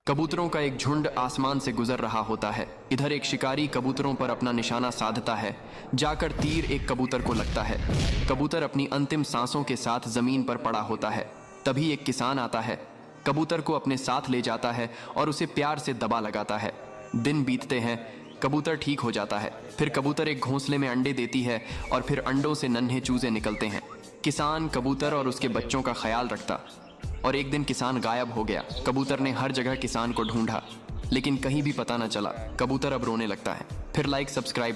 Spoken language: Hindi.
कबूतरों का एक झुंड आसमान से गुजर रहा होता है। इधर एक शिकारी कबूतरों पर अपना निशाना साधता है। जाकर तीर एक कबूतर को लगता है। कबूतर अपनी अंतिम सांसों के साथ जमीन पर पड़ा होता है। तभी एक किसान आता है, कबूतर को अपने साथ ले जाता है और उसे प्यार से दबा लगाता है। दिन बीतते हैं, कबूतर ठीक हो जाता है। फिर कबूतर एक घोंसले में अंडे देती है और फिर अंडों से नन्हे चूजे निकलते हैं। किसान कबूतर और उसके बच्चों का ख्याल रखता। और एक दिन किसान गायब हो गया। कबूतर ने हर जगह किसान को ढूंढा, लेकिन कहीं भी पता न चला। कबूतर अब रोने लगता है। फिर लाइक सब्सक्राइब